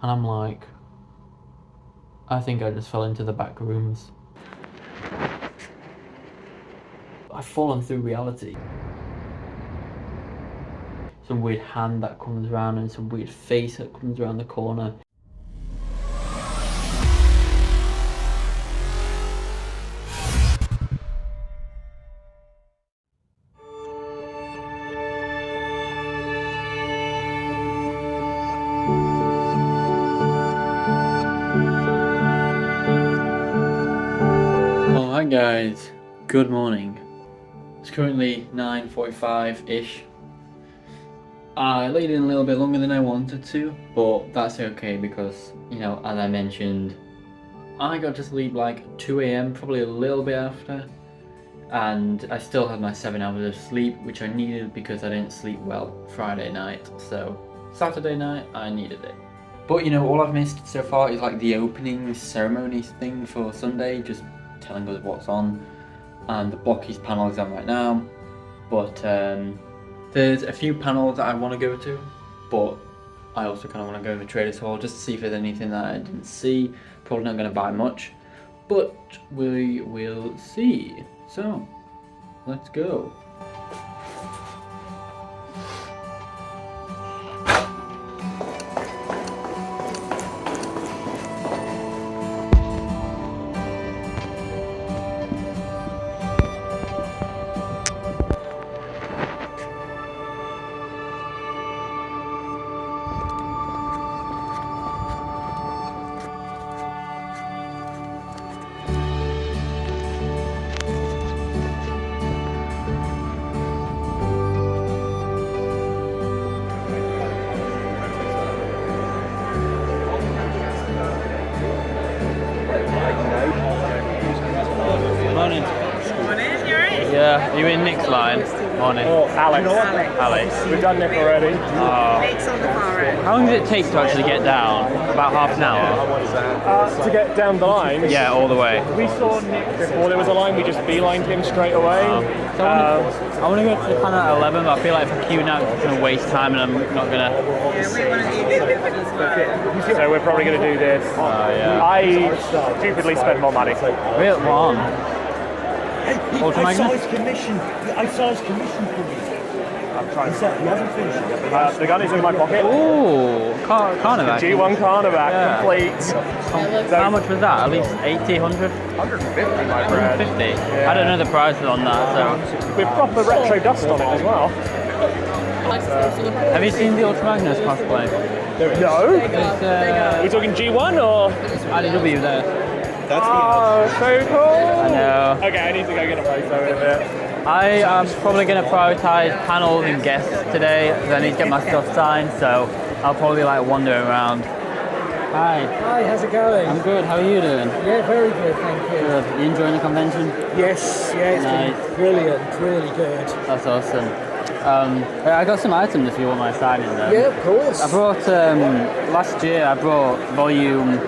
And I'm like, I think I just fell into the back rooms. I've fallen through reality. Some weird hand that comes around and some weird face that comes around the corner. Oh, hi guys. Good morning. It's currently 9:45-ish. I laid in a little bit longer than I wanted to, but that's okay because, you know, as I mentioned, I got to sleep like 2 a.m, probably a little bit after, and I still had my 7 hours of sleep, which I needed because I didn't sleep well Friday night, so Saturday night I needed it. But you know, all I've missed so far is like the opening ceremony thing for Sunday, just telling us what's on, and the Blockies panel is on right now, but there's a few panels that I want to go to, but I also kind of want to go to the Traders Hall just to see if there's anything that I didn't see. Probably not going to buy much, but we will see. So, let's go. Morning. Morning, you alright? Yeah, are you in Nick's line? Morning. Oh, Alex. Alex. We've done Nick already. Nick's on the far end. How long does it take to actually get down? About half an hour? To get down the line, Yeah, all the way. we saw Nick before there was a line, we just beelined him straight away. So I want to go to the panel at 11, but I feel like if I queue now, it's going to waste time and I'm not going to... Yeah, we want to do Libary as well. So we're probably going to do this. yeah. I stupidly spent more money. Real one. I Ultramagnet? saw his commission. I saw his commission for me. I'm trying He said he hasn't finished yet. The gun is in my pocket. Ooh, Carnivac. G1 Carnivac, Yeah. complete. How much was that? At least 80, 100? 150, my friend. 150? I don't know the prices on that, so... With proper retro dust on it as well. Have you seen the Ultramagnus cosplay? No? It's, Are we talking G1 or? IDW there. Oh, so cool. I know. Okay, I need to go get a photo in a bit. I am probably going to prioritise panels and guests today because I need to get my stuff signed, so I'll probably like wander around. Hi. Hi, how's it going? I'm good, how are you doing? Yeah, very good, thank you. Good. You enjoying the convention? Yes, yeah, it's Nice. been brilliant, really good. That's awesome. I got some items if you want my signing though. Yeah, of course. I brought, last year I brought volume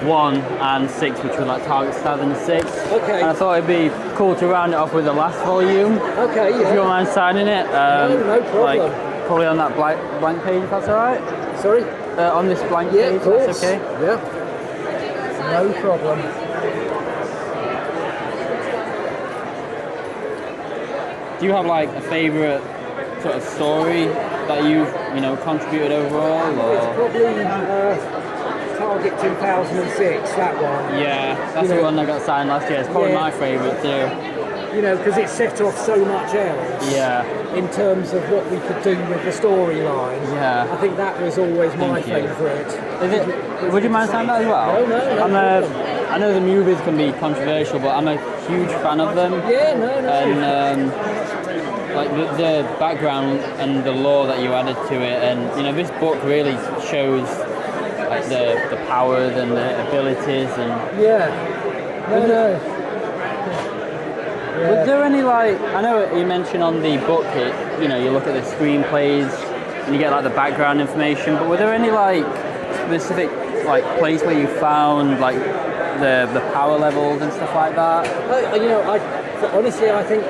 1 and 6, which were like Target 7 and 6. Okay. And I thought it'd be cool to round it off with the last volume. Okay, If you yeah. don't mind signing it. No problem. Like, probably on that blank page, if that's alright. Sorry? On this blank Yeah, page, of course. that's okay. Yeah. No problem. Do you have like a favourite sort of story that you've, contributed overall? It's Or? probably Target 2006, that one. Yeah, that's the one I got signed last year. It's probably Yeah. my favourite too. You know, because it set off so much else. Yeah. In terms of what we could do with the storyline. Yeah. I think that was always my Thank you. favourite. Is it? Would you mind signing that as well? No, I know the movies can be controversial, but I'm a huge fan of them. Yeah, no. And like the background and the lore that you added to it, and this book really shows like the powers and the abilities and. Yeah. No. Was there any I know you mentioned on the book you look at the screenplays and you get like the background information, but were there any specific place where you found the power levels and stuff like that? Honestly, I think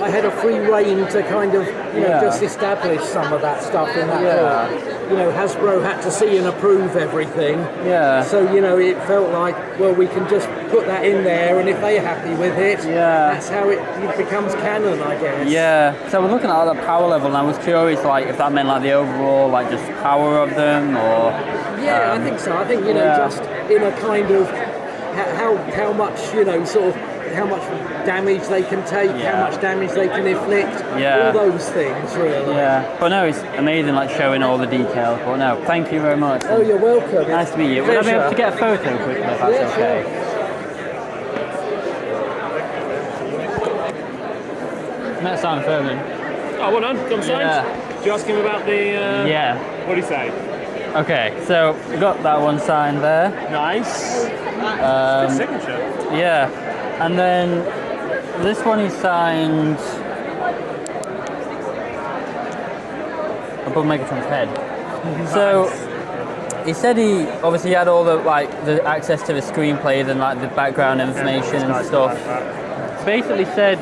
I had a free rein to kind of Yeah. just establish some of that stuff in that book. you know, Hasbro had to see and approve everything. Yeah. So, you know, it felt like, well, we can just put that in there, and if they're happy with it, that's how it becomes canon, I guess. Yeah. So we're looking at the power level, and I was curious, like, if that meant like the overall, like, just power of them, or. Yeah, I think so. I think, you know, just in a kind of how much, you know, sort of how much damage they can take, how much damage they can inflict, all those things, really. Yeah, but no, it's amazing, like, showing all the details. But no, thank you very much. Oh, you're welcome. Nice to meet you. Would I be able to get a photo quickly, if that's okay? Sure. Met Simon Furman. Oh, well done. Done signed. Yeah. Did you ask him about the... What did he say? Okay, so we got that one signed there. Nice. Good signature. Yeah, and then this one he signed above Megatron's head. So he said he obviously had all the access to the screenplays and like the background information and stuff. Basically said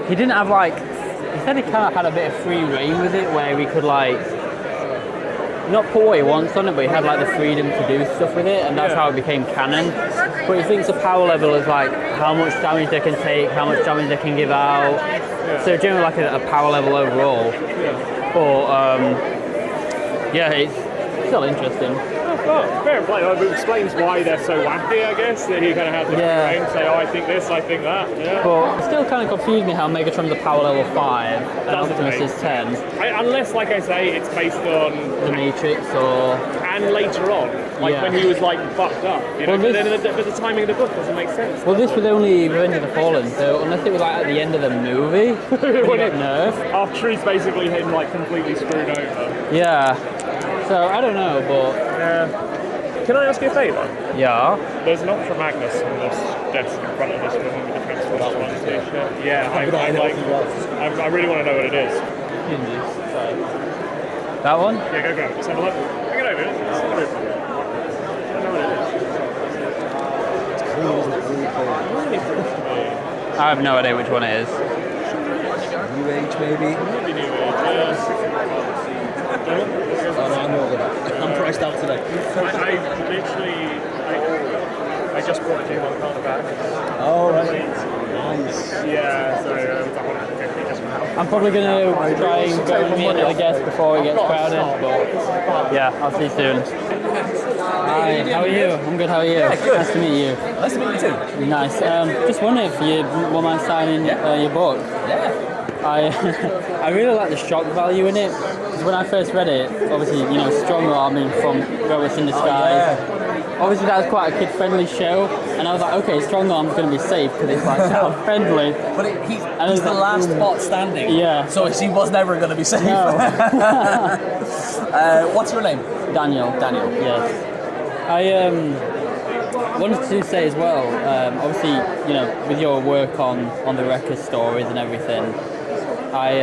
he didn't have he said he kind of had a bit of free reign with it, where he could not put what he wants on it, but he had like the freedom to do stuff with it, and that's how it became canon. But he thinks the power level is like how much damage they can take, how much damage they can give out. So generally like a power level overall. But it's still interesting. Oh, fair play. It explains why they're so wacky, I guess. That he kind of had the frame say, oh, I think this, I think that. Yeah. But it still kind of confused me how Megatron's a power level 5 and Optimus is 10. Unless, like I say, it's based on The Matrix or... And later on, when he was fucked up. You know, but then the timing of the book doesn't make sense. Well, this was only Revenge of the Fallen, so unless it was at the end of the movie, when it nerfed. After he's basically him completely screwed over. Yeah. So I don't know, but can I ask you a favour? Yeah. There's an Ultra Magnus on this desk in front of us with the Transformers station. Yeah, I really want to know what it is. That one? Yeah, go. Let's have a look. Bring it over. Let's have a look. I don't know what it is. I have no idea which one it is. New Age, maybe? Maybe New Age, I'm priced out today. I just brought a J1 card back. Oh, right. Nice. Yeah, so that one just I'm probably going to try and go and meet another guest before it gets crowded, but yeah, I'll see you soon. Hi, how are you? I'm good, how are you? Yeah, good. Nice to meet you. Nice to meet you too. Nice. Just wondering if you wouldn't mind signing your book. Yeah. I really like the shock value in it, because when I first read it, obviously, you know, Strong Arming from Robots in Disguise, obviously that was quite a kid-friendly show, and I was like, okay, Strong Arm's going to be safe, because it's child-friendly. But he's the last bot standing, so he was never going to be safe. No. What's your name? Daniel, yes. I wanted to say as well, obviously, you know, with your work on the Wrecker stories and everything, I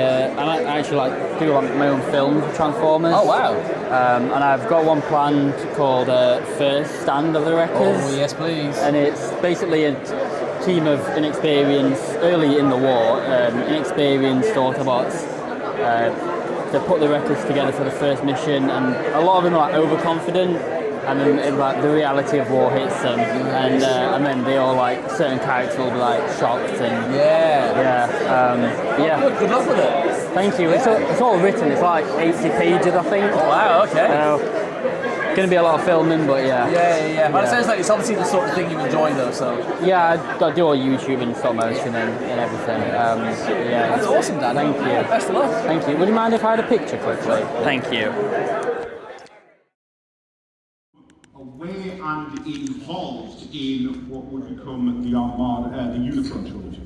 actually do my own film for Transformers. Oh wow! And I've got one planned called First Stand of the Wreckers. Oh yes, please. And it's basically a team of early in the war, inexperienced Autobots to put the Wreckers together for the first mission, and a lot of them are overconfident. And then the reality of war hits them, and then they all certain characters will be shocked and Good luck with it. Thank you. It's all written. It's 80 pages, I think. Oh wow, okay. Going to be a lot of filming, but yeah. But it sounds like it's obviously the sort of thing you enjoy, though. So I do all YouTube and stop motion and everything. That's awesome, Dan. Thank you. Best of luck. Thank you. Would you mind if I had a picture quickly? Thank you. Away and involved in what would become the Armada, the Unicron trilogy?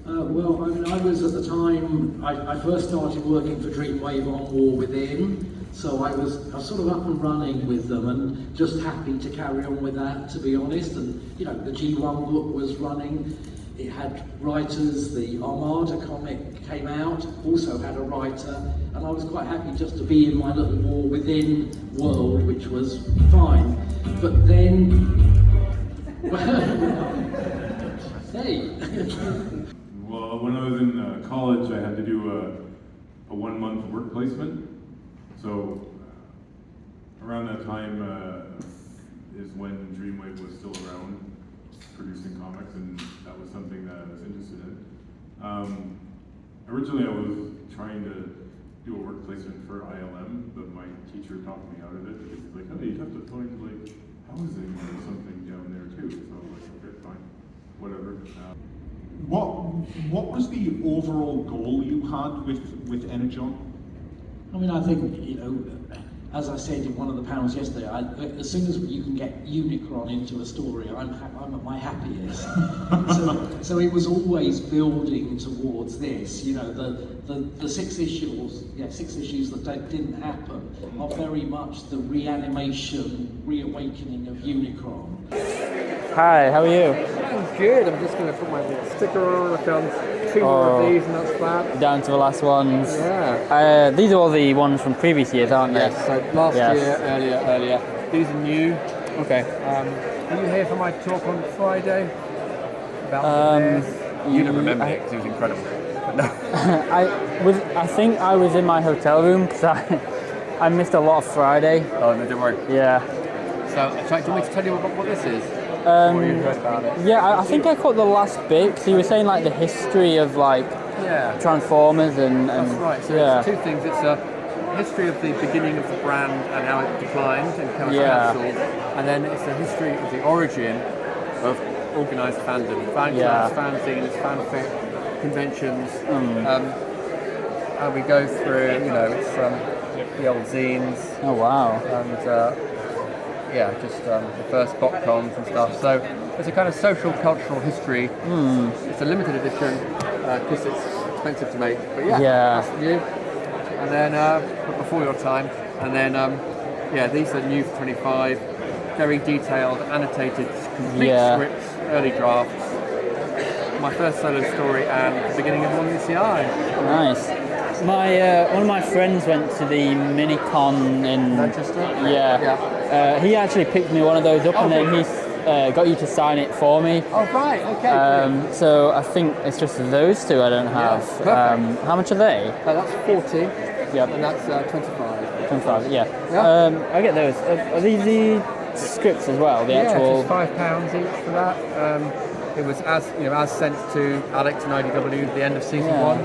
Well, I was at the time, I first started working for Dreamwave on War Within, so I was sort of up and running with them and just happy to carry on with that, to be honest. And, you know, the G1 book was running. It had writers, the Armada comic came out, also had a writer, and I was quite happy just to be in my little War Within world, which was fine. But then, hey. Well, when I was in college, I had to do a 1-month work placement. So around that time is when Dreamwave was still around, producing comics, and that was something that I was interested in. Originally, I was trying to do a work placement for ILM, but my teacher talked me out of it because he's like, "Oh, you have to find like housing or something down there too." So I was like, "Okay, fine, whatever." What was the overall goal you had with Energon? I mean, I think, you know, as I said in one of the panels yesterday, as soon as you can get Unicron into a story, I'm at my happiest. so it was always building towards this. You know, the 6 issues that didn't happen are very much the reawakening of Unicron. Hi, how are you? I'm good. I'm just going to put my sticker on. I've done 2 more of these, and that's that. Down to the last ones. Yeah. These are all the ones from previous years, aren't they? Yes. So last year, earlier. These are new. Okay. Are you here for my talk on Friday? About you don't remember it because it was incredible. But no. I think I was in my hotel room because I missed a lot of Friday. Oh no, don't worry. Yeah. So, do you want me to tell you what this is? Or you heard about it? Yeah, I think I caught the last bit because you were saying like the history of like Transformers and that's right. So it's 2 things. It's a history of the beginning of the brand and how it declined and how it's cancelled, and then it's the history of the origin of organised fandom, fanzines, fanfic, conventions, and we go through. You know, it's the old zines. Oh wow! And just the first botcons and stuff. So it's a kind of social cultural history. It's a limited edition because it's expensive to make. But that's new. And then before your time. And then these are new for 25. Very detailed, annotated, complete scripts, early drafts. My first solo story and the beginning of one UCI. Nice. One of my friends went to the Minicon in Manchester. He actually picked me one of those up, and then he got you to sign it for me. Oh right, okay. So I think it's just those 2 I don't have. How much are they? That's 40. Yep. And that's 25. 25. Yeah. I get those. Are these the scripts as well? The actual. Just £5 each for that. It was as sent to Alex and IDW at the end of season 1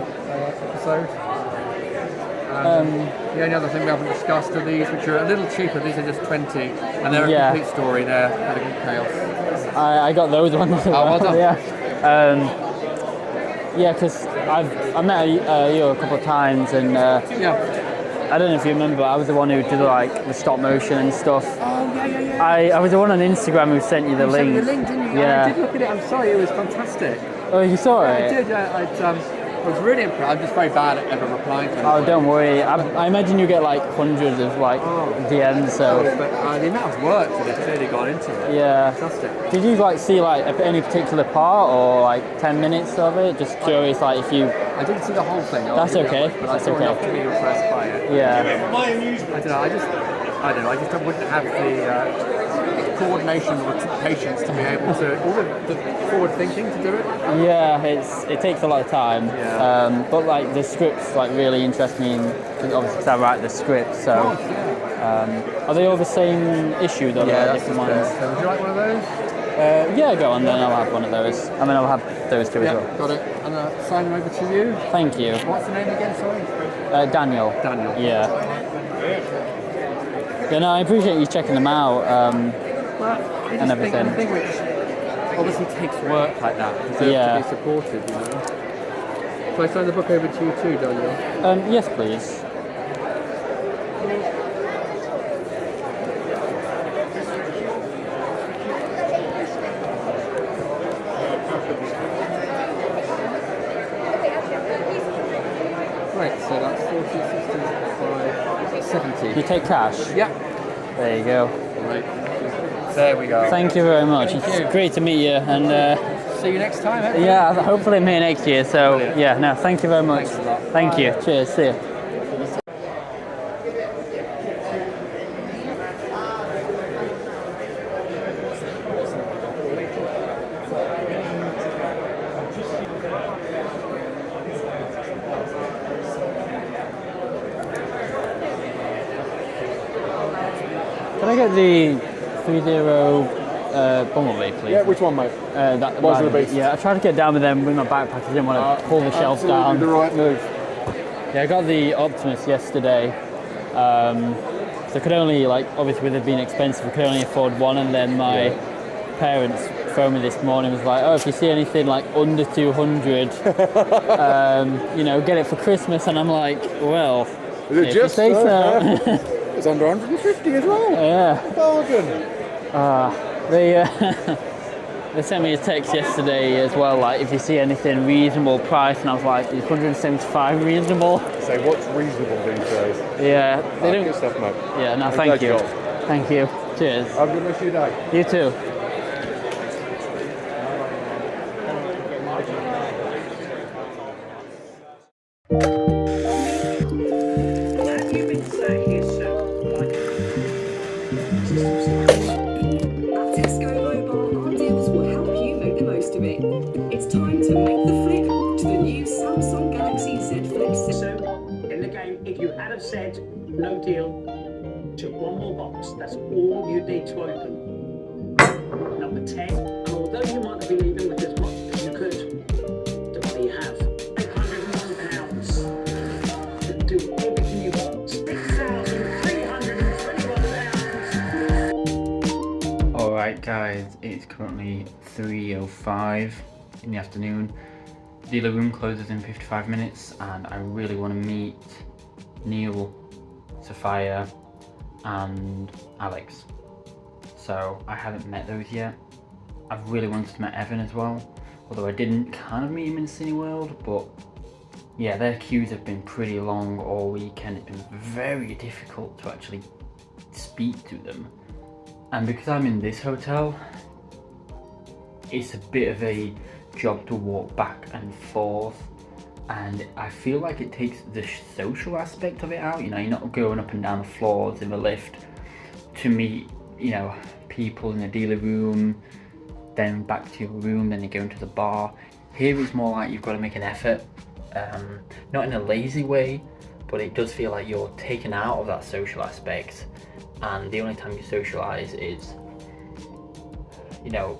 episode. The only other thing we haven't discussed are these, which are a little cheaper. These are just 20, and they're a complete story. They're Elegant Chaos. I got those ones. Oh, well done. Because I met you a couple of times, and I don't know if you remember, I was the one who did like the stop motion and stuff. Oh yeah. I was the one on Instagram who sent you the link. Sent me the link, didn't you? Yeah. I did look at it. I'm sorry, it was fantastic. Oh, you saw it? I did. I was really impressed. I'm just very bad at ever replying to them. Oh, don't worry. I imagine you get like hundreds of like DMs. So. But the amount of work that they've clearly gone into it. Yeah. Fantastic. Did you like see like any particular part or like 10 minutes of it? Just curious, like if you. I didn't see the whole thing. That's okay. But I saw enough to be impressed by it. Yeah. I don't know. I just wouldn't have the coordination or patience to be able to all the forward thinking to do it. Yeah, it takes a lot of time. Yeah. But like the scripts like really interest me, obviously because I write the scripts. So are they all the same issue though? Yeah, like different ones. So would you like one of those? Go on then. I'll have one of those. I mean, I'll have those 2 as well. Got it. And sign them over to you. Thank you. What's the name again? Sorry. Daniel. Daniel. Yeah. Yeah, no, I appreciate you checking them out and everything. Anything which obviously takes work like that deserves to be supported, you know. So I sign the book over to you too, Daniel? Yes, please. Right, so that's 40, 60, 70. You take cash? Yeah. There you go. Right. There we go. Thank you very much. It's great to meet you, and see you next time. Hopefully. Yeah, hopefully I'm here next year. So Brilliant. Thank you very much. Thanks a lot. Thank Bye. you. Cheers. See you. get the 3-0 Bumblebee, please? Yeah, which one, mate? That Rise of the Beast. Yeah, I tried to get down with them with my backpack. I didn't want to pull the shelf down. The right move. Yeah, I got the Optimus yesterday. So I could only, like, obviously with it being expensive, I could only afford one. And then my parents phoned me this morning, was like, oh, if you see anything like under 200, you know, get it for Christmas. And I'm like, well, is it just say so. It's under 150 as well. Yeah. Bargain. They sent me a text yesterday as well, like if you see anything reasonable price, and I was like, is 175 reasonable? So what's reasonable these days? Yeah, they don't. Good stuff, mate. Yeah, no, thank you. Thank you. Cheers. Have a good rest of your day. You too. It's time to make the flip to the new Samsung Galaxy Z Flip. So, in the game, if you had have said no deal, took one more box, that's all you need to open. Number 10, and although you might not be leaving with as much as you could, the money you have, £801 to do everything you want. £6,321. Alright guys, it's currently 3:05 in the afternoon. The dealer room closes in 55 minutes and I really want to meet Neil, Sophia and Alex. So I haven't met those yet. I've really wanted to meet Evan as well, although I didn't kind of meet him in Cineworld, but yeah, their queues have been pretty long all weekend. It's been very difficult to actually speak to them. And because I'm in this hotel, it's a bit of a job to walk back and forth, and I feel like it takes the social aspect of it out. You know, you're not going up and down the floors in the lift to meet, you know, people in the dealer room, then back to your room, then you go into the bar. Here it's more like you've got to make an effort, not in a lazy way, but it does feel like you're taken out of that social aspect, and the only time you socialise is, you know,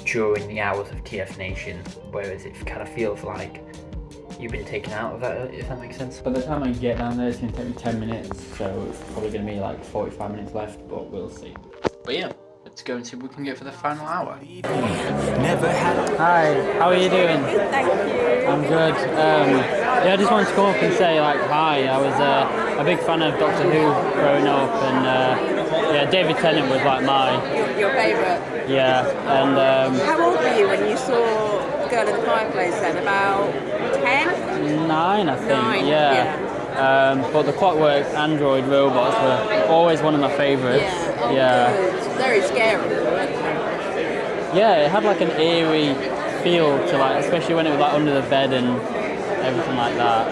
during the hours of TFNation, whereas it kind of feels like you've been taken out of that, if that makes sense. By the time I get down there, it's going to take me 10 minutes, so it's probably going to be like 45 minutes left, but we'll see. But yeah, let's go and see what we can get for the final hour. Hi, how are you doing? Good, thank you. I'm good. Yeah, I just wanted to come up and say, like, hi. I was a big fan of Doctor Who growing up, and yeah, David Tennant was like Your favourite? Yeah, and how old were you when you saw Girl in the Fireplace then? About 10? 9, I think. 9, yeah. But the Clockwork Android robots were always one of my favourites. Yeah. Good. Very scary. Yeah, it had like an eerie feel to, like, especially when it was like under the bed and everything like that.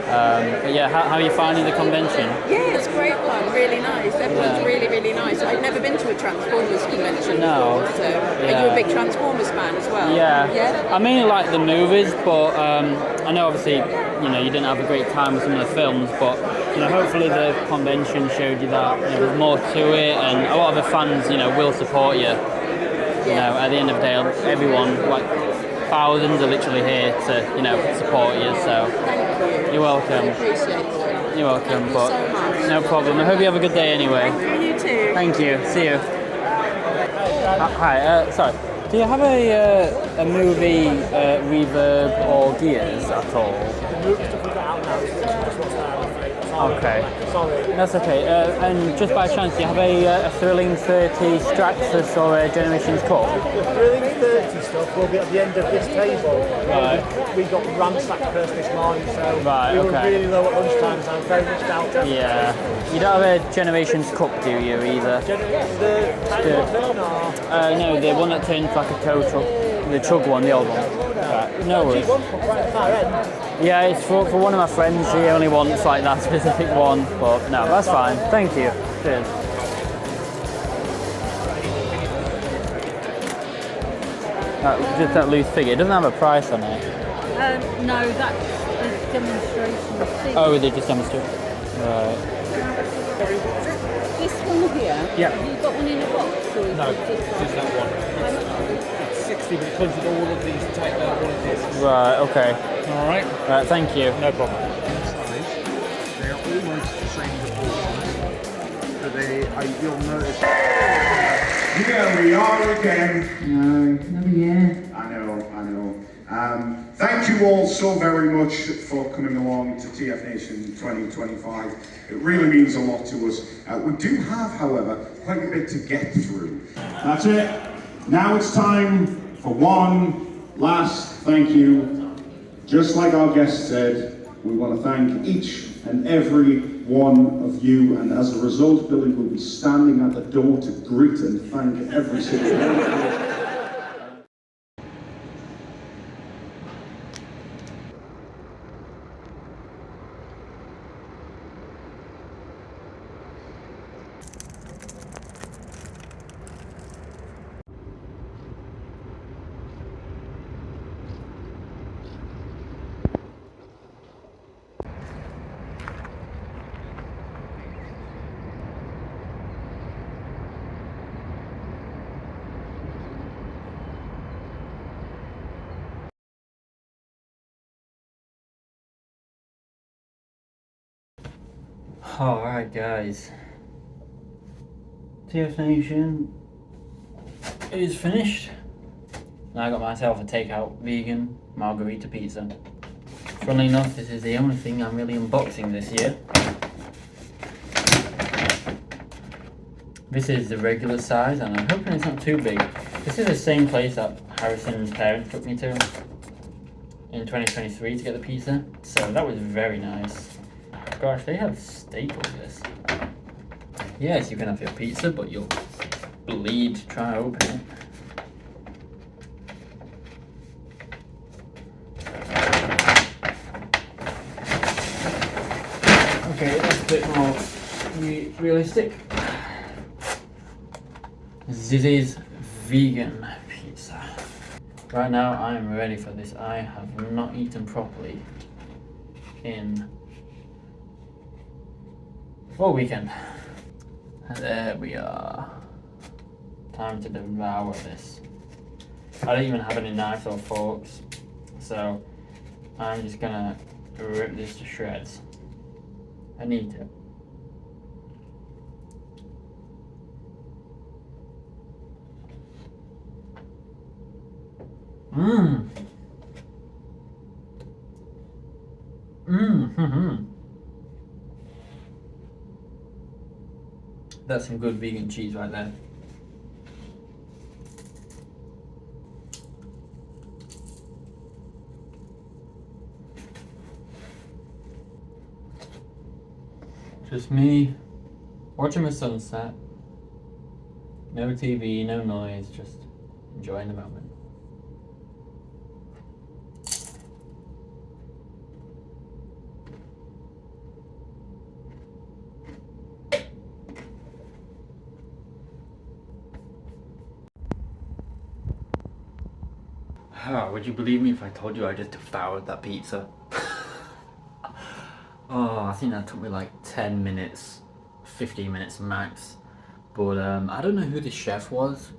But yeah, how are you finding the convention? Yeah, it's a great one. Really nice. Everyone's really, really nice. I've never been to a Transformers convention before. So, are you a big Transformers fan as well? Yeah. Yeah. I mainly like the movies, but I know obviously, you know, you didn't have a great time with some of the films, but you know, hopefully the convention showed you that, you know, there's more to it, and a lot of the fans, you know, will support you. You know, at the end of the day, everyone, like thousands, are literally here to, you know, support you. So thank you. You're welcome. I appreciate it. You're welcome. Thank But you so much. no problem. I hope you have a good day anyway. Thank you. You too. Thank you. See you. Hi. Sorry. Do you have a movie reverb or gears at all? Okay. That's okay. And just by chance, do you have a Thrilling 30 Straxus or a Generations Cup? The Thrilling 30 stuff will be at the end of this table. Right. We got ransacked first this morning, so Right, we were okay. really low at lunchtime, so I'm very much doubtful. Yeah. You don't have a Generations Cup, do you, either? The tiny one turn or? No, the one that turns like a tow truck. The chug one, the old one. Right. No worries. Right at the far end. Yeah, it's for one of my friends. He only wants like that specific one, but no, that's fine. Thank you. Cheers. Just that loose figure. It doesn't have a price on it. No, that's the demonstration. Oh, they just demonstrate. Right. Sorry, what was it? This one here? Yeah. Have you got one in a box? Or is No, it just that one. It's 60, but it comes with all of these all of this. Right, okay. Alright. Right, thank you. No problem. They are almost the same as all but you'll notice. Here we are again. Another year. I know. Thank you all so very much for coming along to TFNation 2025. It really means a lot to us. We do have, however, quite a bit to get through. That's it. Now it's time for one last thank you. Just like our guest said, we want to thank each and every one of you, and as a result, Billy will be standing at the door to greet and thank every single one of you. Alright guys, TFNation is finished. I got myself a takeout vegan margarita pizza. Funnily enough, this is the only thing I'm really unboxing this year. This is the regular size and I'm hoping it's not too big. This is the same place that Harrison's parents took me to in 2023 to get the pizza, so that was very nice. Gosh, they have stapled this. Yes, you can have your pizza, but you'll bleed to try to open it. Okay, that's a bit more realistic. This is vegan pizza. Right now, I'm ready for this. I have not eaten properly in all weekend. There we are. Time to devour this. I don't even have any knives or forks, so I'm just gonna rip this to shreds. I need to. That's some good vegan cheese right there. Just me watching the sunset. No TV, no noise, just enjoying the moment. Oh, would you believe me if I told you I just devoured that pizza? Oh, I think that took me like 10 minutes, 15 minutes max. But I don't know who the chef was,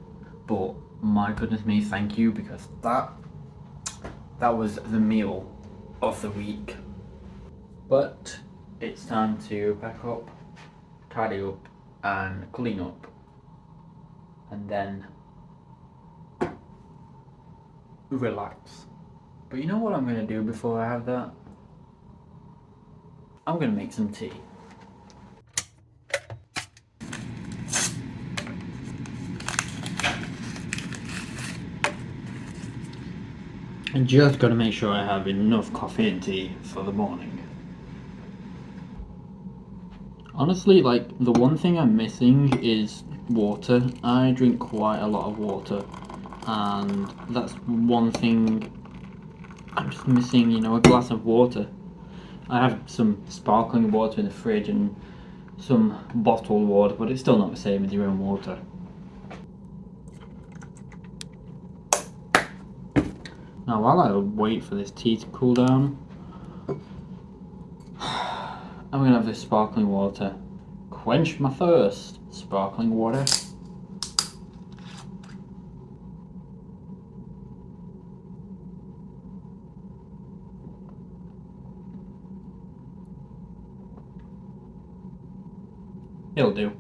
but my goodness me, thank you, because that was the meal of the week. But it's time to pack up, tidy up, and clean up. And then relax. But you know what I'm gonna do before I have that? I'm gonna make some tea. I'm just gonna make sure I have enough coffee and tea for the morning. Honestly, like, the one thing I'm missing is water. I drink quite a lot of water, and that's one thing I'm just missing, you know, a glass of water. I have some sparkling water in the fridge and some bottled water, but it's still not the same as your own water. Now, while I wait for this tea to cool down, I'm gonna have this sparkling water quench my thirst. Sparkling water. It'll do.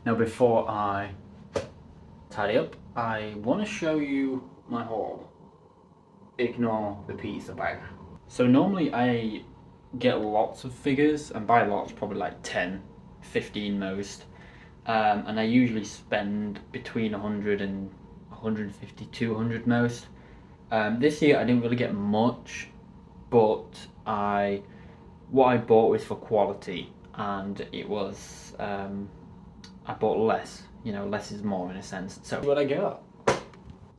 Now before I tidy up, I want to show you my haul. Ignore the pizza bag. So normally I get lots of figures, and by lots probably like 10, 15 most. And I usually spend between 100 and 150, 200 most. This year I didn't really get much, but what I bought was for quality, and it was I bought less. You know, less is more in a sense. So what I got?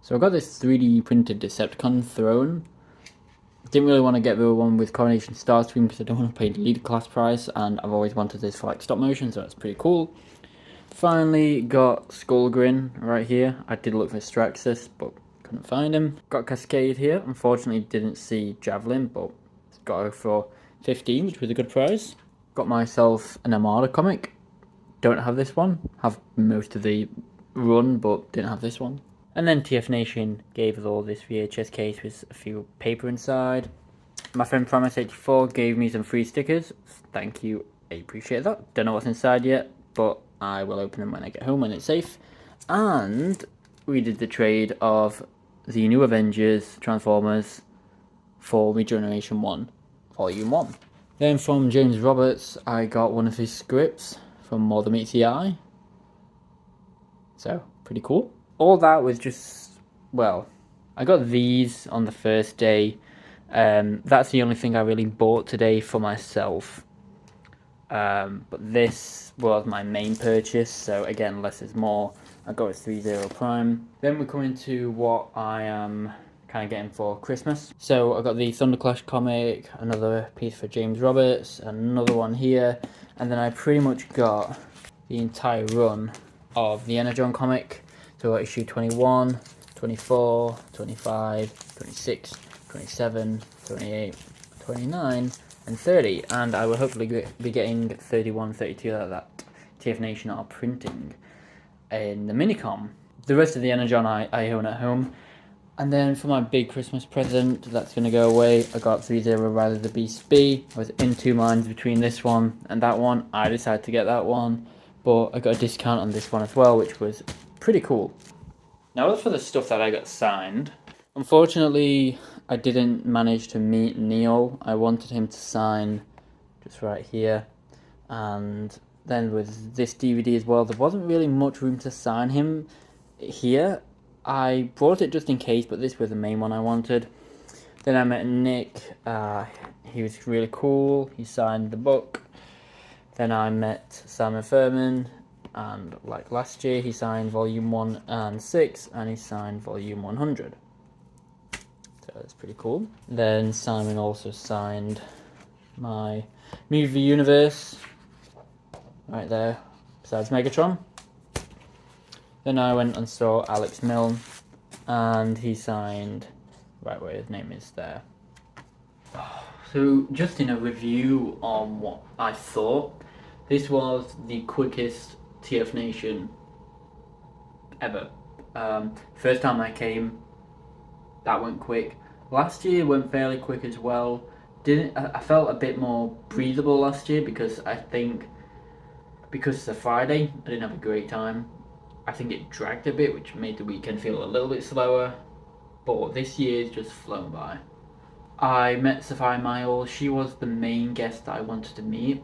So I got this 3D printed Decepticon throne. Didn't really want to get the one with Coronation Starscream because I don't want to pay the leader class price, and I've always wanted this for like stop motion, so that's pretty cool. Finally got Skullgrin right here. I did look for Straxus, but couldn't find him. Got Cascade here. Unfortunately didn't see Javelin, but got her for 15, which was a good price. Got myself an Armada comic. Don't have this one. Have most of the run, but didn't have this one. And then TFNation gave us all this VHS case with a few paper inside. My friend Promise84 gave me some free stickers. Thank you, I appreciate that. Don't know what's inside yet, but I will open them when I get home when it's safe. And we did the trade of the New Avengers Transformers for Regeneration 1, Volume 1. Then from James Roberts, I got one of his scripts from More Than Meets the Eye. So, pretty cool. All that was just, well, I got these on the first day. That's the only thing I really bought today for myself. But this was my main purchase, so again, less is more. I got a 3-0 Prime. Then we come into what I am kind of getting for Christmas. So I got the Thunderclash comic, another piece for James Roberts, another one here, and then I pretty much got the entire run of the Energon comic. So I got issue 21, 24, 25, 26, 27, 28, 29, and 30. And I will hopefully be getting 31, 32 that TFNation are printing in the Minicom. The rest of the Energon I own at home. And then for my big Christmas present, that's going to go away, I got 3-0 Rise of the Beast B. I was in two minds between this one and that one. I decided to get that one, but I got a discount on this one as well, which was pretty cool. Now as for the stuff that I got signed, unfortunately I didn't manage to meet Neil. I wanted him to sign just right here, and then with this DVD as well, there wasn't really much room to sign him here. I brought it just in case, but this was the main one I wanted. Then I met Nick. He was really cool. He signed the book. Then I met Simon Furman, and like last year, he signed Volume 1 and 6, and he signed Volume 100. So that's pretty cool. Then Simon also signed my movie universe right there, besides Megatron. Then I went and saw Alex Milne, and he signed right where his name is there. So just in a review on what I thought, this was the quickest TFNation ever. First time I came, that went quick. Last year went fairly quick as well. I felt a bit more breathable last year because I think because it's a Friday, I didn't have a great time. I think it dragged a bit, which made the weekend feel a little bit slower, but this year's just flown by. I met Sophia Miles. She was the main guest that I wanted to meet,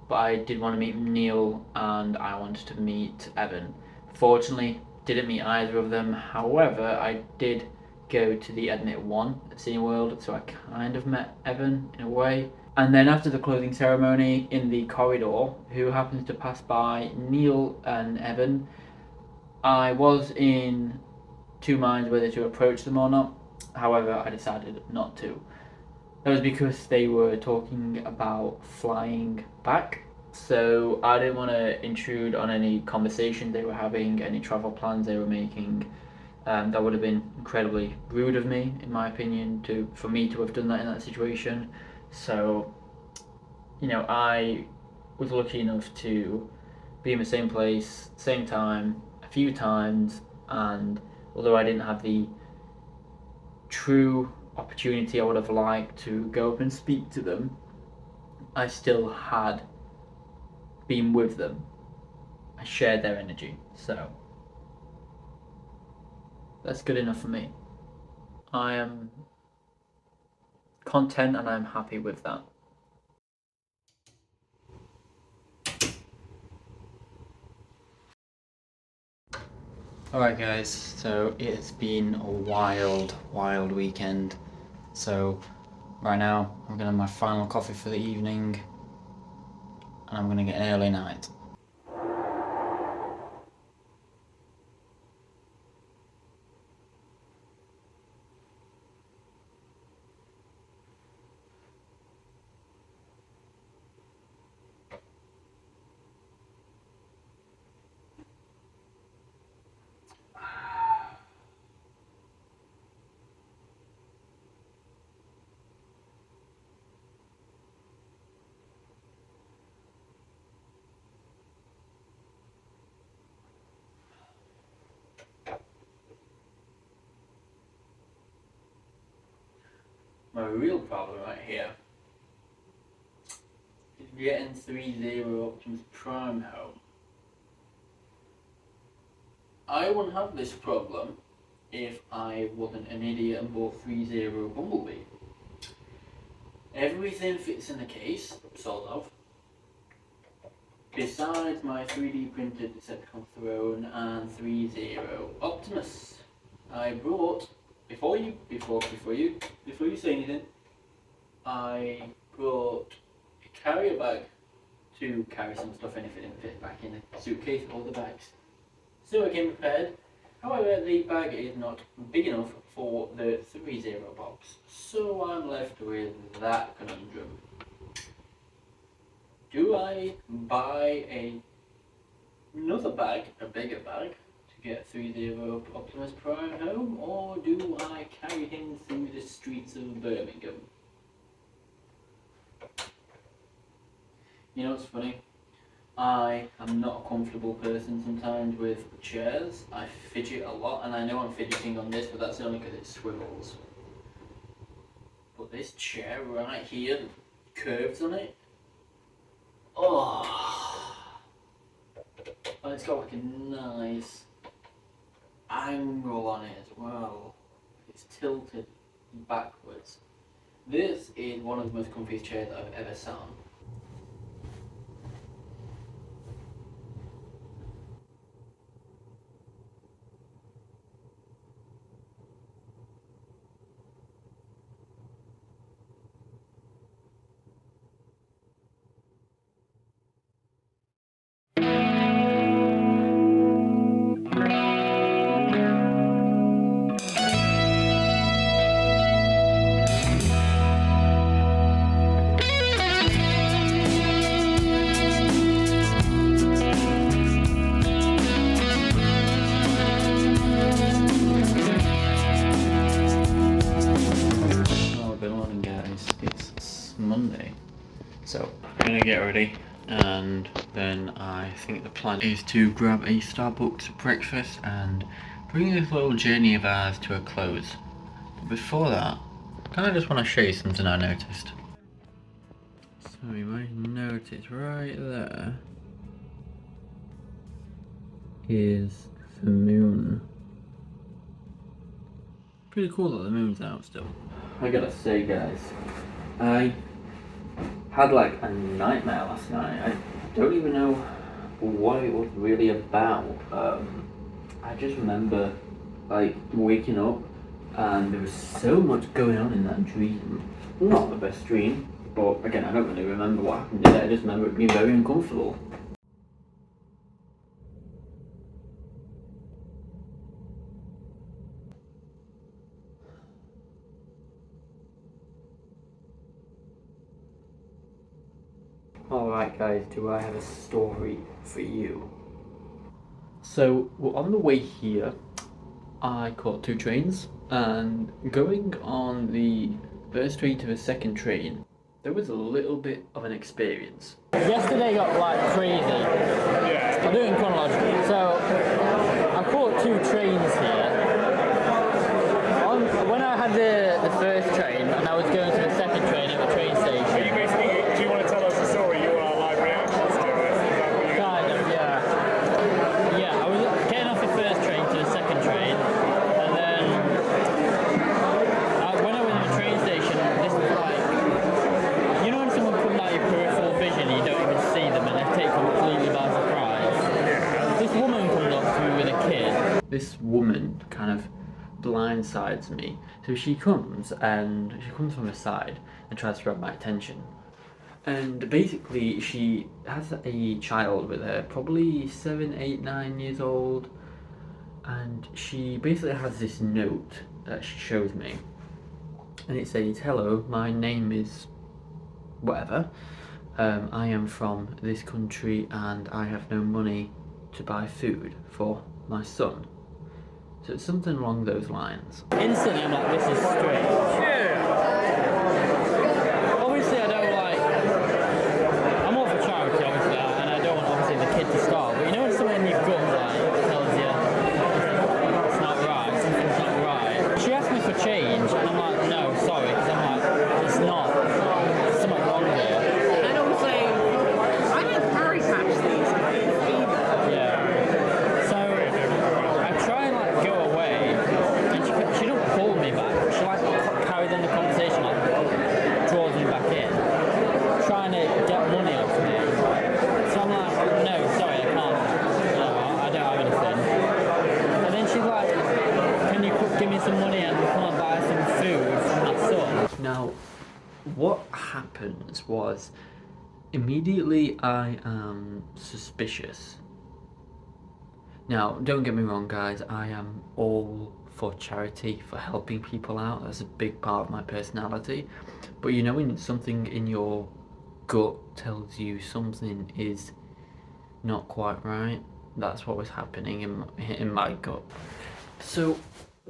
but I did want to meet Neil and I wanted to meet Evan. Fortunately, didn't meet either of them. However, I did go to the Edit 1 at Cineworld, so I kind of met Evan in a way. And then after the closing ceremony in the corridor, who happens to pass by Neil and Evan, I was in two minds whether to approach them or not. However, I decided not to. That was because they were talking about flying back. So I didn't want to intrude on any conversation they were having, any travel plans they were making. That would have been incredibly rude of me, in my opinion, for me to have done that in that situation. So, you know, I was lucky enough to be in the same place, same time, a few times, and although I didn't have the true opportunity I would have liked to go up and speak to them, I still had been with them. I shared their energy, so that's good enough for me. I am content and I'm happy with that. Alright guys, so it's been a wild weekend. So right now I'm gonna have my final coffee for the evening and I'm gonna get an early night. My real problem right here is getting 3-0 Optimus Prime home. I wouldn't have this problem if I wasn't an idiot and bought 3-0 Bumblebee. Everything fits in the case, sort of. Besides my 3D printed Decepticon throne and 3-0 Optimus. I brought, before you say anything, I brought a carrier bag to carry some stuff in if it didn't fit back in the suitcase or the bags. So I came prepared. However, the bag is not big enough for the 3-0 box, so I'm left with that conundrum. Do I buy another bag, a bigger bag, to get 3-0 Optimus Prime home, or do I carry him through the streets of Birmingham? You know what's funny? I am not a comfortable person sometimes with chairs. I fidget a lot, and I know I'm fidgeting on this, but that's only because it swivels. But this chair right here, the curves on it, oh, and it's got like a nice angle on it as well. It's tilted backwards. This is one of the most comfiest chairs I've ever sat on. Monday, so I'm gonna get ready, and then I think the plan is to grab a Starbucks breakfast and bring this little journey of ours to a close. But before that, I kind of just want to show you something I noticed. So you might notice right there is the moon. Pretty cool that the moon's out still. I gotta say guys, I had like a nightmare last night. I don't even know what it was really about. I just remember like waking up and there was so much going on in that dream. Not the best dream, but again I don't really remember what happened in it. I just remember it being very uncomfortable. Alright guys, do I have a story for you? So we're on the way here I caught 2 trains, and going on the first train to the second train, there was a little bit of an experience. Yesterday got like crazy. Yeah. I'll do it in chronology. So I caught 2 trains here. When I had the first train and I was going to the second train at the train station. You basically, do you want to tell us the story? You want our live reactions to it? Kind of, yeah. Yeah, I was getting off the first train to the second train, and then when I was in the train station, this was like, you know when someone comes out your peripheral vision and you don't even see them and they take completely by surprise? This woman comes up to me with a kid. This woman kind of blindsides me. So she comes from the side and tries to grab my attention. And basically she has a child with her, probably 7, 8, 9 years old. And she basically has this note that she shows me. And it says, "Hello, my name is whatever. I am from this country and I have no money to buy food for my son." So it's something along those lines. Instantly I'm like, this is strange. Obviously I don't like, I'm all for charity obviously, and I don't want obviously the kid to starve, but you know when someone in your gut like tells you it's not right, something's not right. She asked me for change and I'm like, no, sorry, because I'm like, it's not, there's something wrong there. And also, I don't carry patch these days either. Yeah. So I try and like go away, and she don't pull me back. She like carries on the conversation, like draws me back in, trying to get money off me. So I'm like, no, sorry, I can't. No, I don't have anything. And then she's like, can you give me some money and come and buy some food for my son? Now, what happens was, immediately I am suspicious. Now, don't get me wrong guys, I am all for charity, for helping people out. That's a big part of my personality. But you know when something in your gut tells you something is not quite right? That's what was happening in my gut. So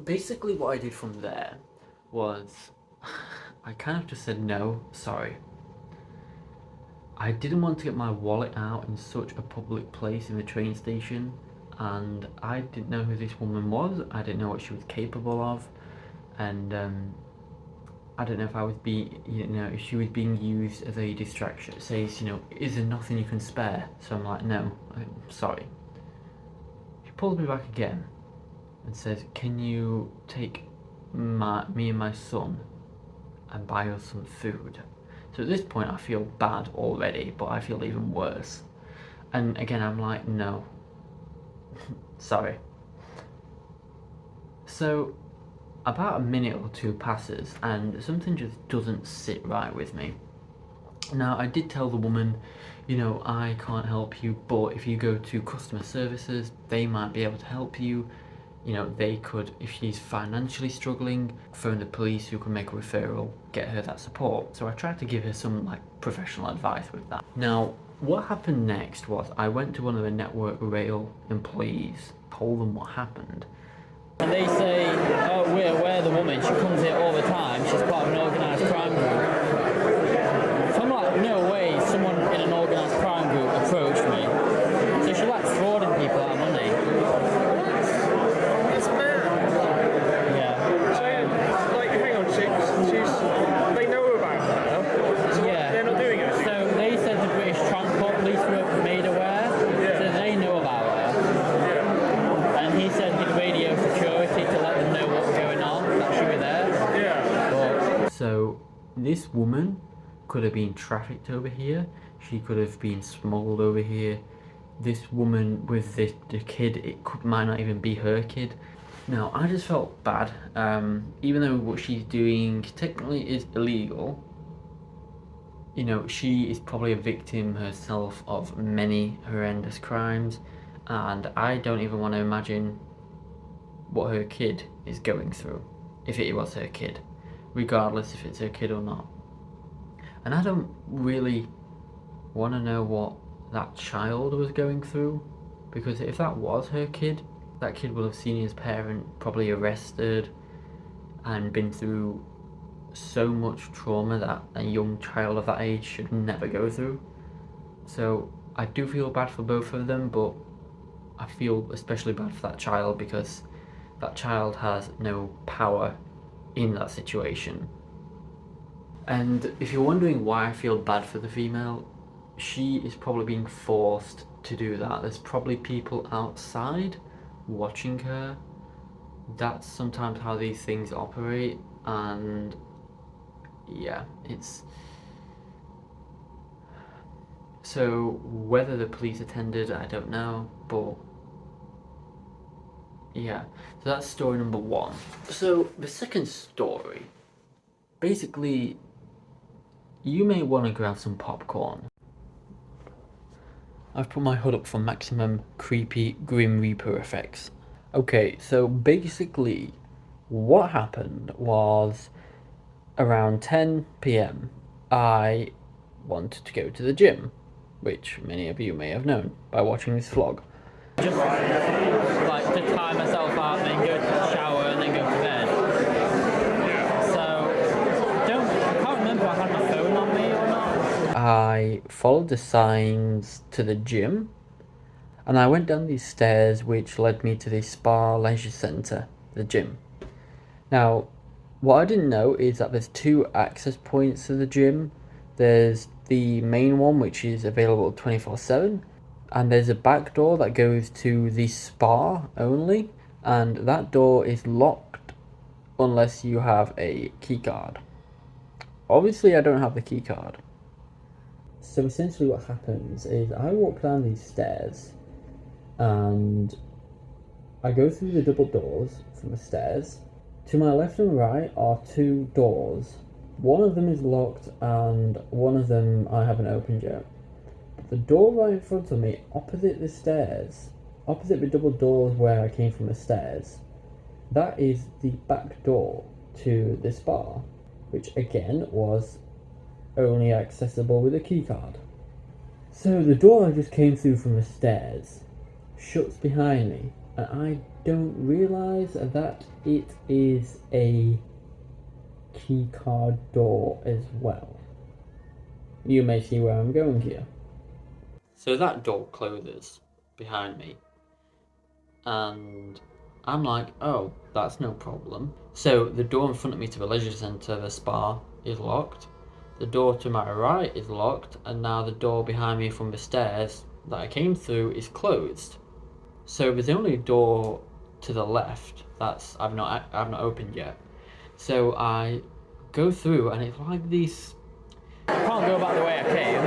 basically what I did from there was, I kind of just said, no, sorry. I didn't want to get my wallet out in such a public place in the train station, and I didn't know who this woman was. I didn't know what she was capable of, and I don't know if I was if she was being used as a distraction. It says, is there nothing you can spare? So I'm like, no, I'm sorry. She pulls me back again and says, can you take me and my son and buy us some food? So at this point I feel bad already, but I feel even worse. And again I'm like, no, sorry. So about a minute or 2 passes and something just doesn't sit right with me. Now I did tell the woman, I can't help you, but if you go to customer services, they might be able to help you. They could, if she's financially struggling, phone the police who can make a referral, get her that support. So I tried to give her some professional advice with that. Now, what happened next was I went to one of the Network Rail employees, told them what happened. And they say, oh, we're aware of the woman, she comes here all the time, she's part of an organised crime group. So I'm like, no way someone in an organised crime group approached me. So she likes frauding people out of money. That's mad. Yeah. So, hang on, they know about her? So yeah. They're not doing anything? So they said the British Transport Police were made aware, so they know about her. Yeah. And he said he'd radio security to let them know what's going on, that she was there. Yeah. So this woman could have been trafficked over here, she could have been smuggled over here. This woman with the kid, might not even be her kid. Now, I just felt bad, even though what she's doing technically is illegal. She is probably a victim herself of many horrendous crimes, and I don't even want to imagine what her kid is going through, if it was her kid, regardless if it's her kid or not. And I don't really want to know what that child was going through, because if that was her kid, that kid will have seen his parent probably arrested and been through so much trauma that a young child of that age should never go through. So I do feel bad for both of them, but I feel especially bad for that child because that child has no power in that situation. And if you're wondering why I feel bad for the female, she is probably being forced to do that. There's probably people outside watching her. That's sometimes how these things operate, and yeah, it's... So whether the police attended, I don't know, but yeah. So that's story number one. So the second story, basically, you may want to grab some popcorn. I've put my HUD up for maximum creepy Grim Reaper effects. Okay, so basically what happened was around 10 PM I wanted to go to the gym, which many of you may have known by watching this vlog. Just like to tie myself out, then go to the shower and then go to bed. So I can't remember if I had my phone on me or not. I followed the signs to the gym and I went down these stairs which led me to the Spa Leisure Centre, the gym. Now, what I didn't know is that there's two access points to the gym. There's the main one which is available 24/7, and there's a back door that goes to the spa only, and that door is locked unless you have a key card. Obviously I don't have the key card. So essentially what happens is I walk down these stairs and I go through the double doors from the stairs. To my left and right are two doors. One of them is locked and one of them I haven't opened yet. The door right in front of me, opposite the stairs, opposite the double doors where I came from the stairs, that is the back door to the spa, which again was only accessible with a key card. So the door I just came through from the stairs shuts behind me, and I don't realise that it is a key card door as well. You may see where I'm going here. So that door closes behind me, and I'm like, oh, that's no problem. So the door in front of me to the leisure centre, the spa, is locked. The door to my right is locked, and now the door behind me from the stairs that I came through is closed. So there's only a door to the left that's I've not opened yet. So I go through, and it's like these. I can't go back the way I came.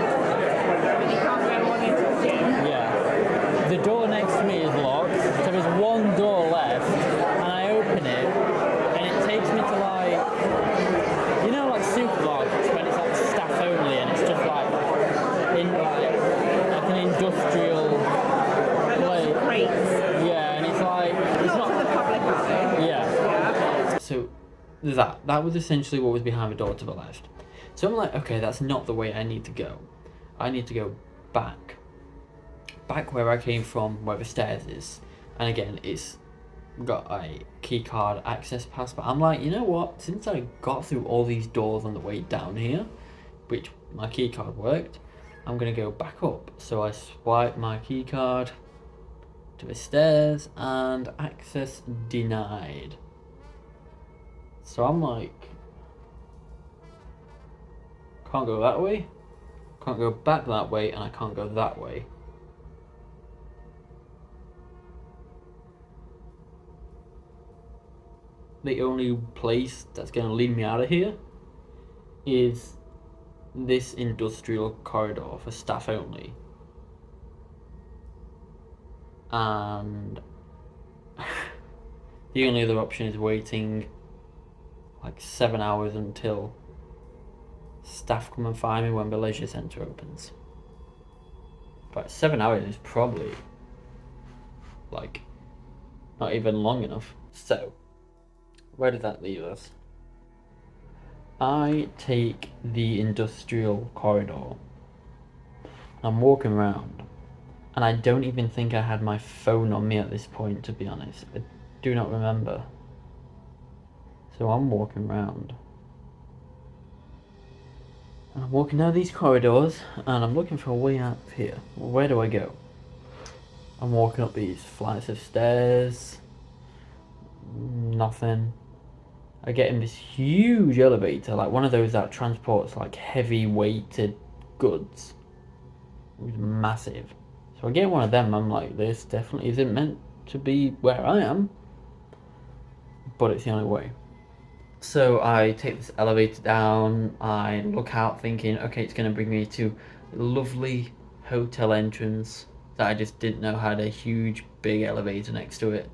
Yeah. The door next to me is locked, so there's one door left, and I open it, and it takes me to like, you know, like supermarkets when it's like staff only, and it's just like in like an industrial place. Yeah, and it's like it's not for the public, are they? Yeah. So that was essentially what was behind the door to the left. So I'm like, okay, that's not the way I need to go. I need to go back where I came from, where the stairs is. And again, it's got a key card access pass, but I'm like, you know what? Since I got through all these doors on the way down here, which my key card worked, I'm gonna go back up. So I swipe my key card to the stairs, and access denied. So I'm like, can't go that way, can't go back that way, and I can't go that way. The only place that's going to lead me out of here is this industrial corridor for staff only. And the only other option is waiting like 7 hours until staff come and find me when the leisure centre opens. But 7 hours is probably like not even long enough. So where did that leave us? I take the industrial corridor. I'm walking around, And I don't even think I had my phone on me at this point, to be honest. I do not remember. So I'm walking around. And I'm walking down these corridors, and I'm looking for a way out of here. Well, where do I go? I'm walking up these flights of stairs. Nothing. I get in this huge elevator, like one of those that transports like heavy weighted goods. It was massive. So I get one of them, I'm like, this definitely isn't meant to be where I am. But it's the only way. So I take this elevator down, I look out thinking, okay, it's going to bring me to a lovely hotel entrance that I just didn't know had a huge big elevator next to it.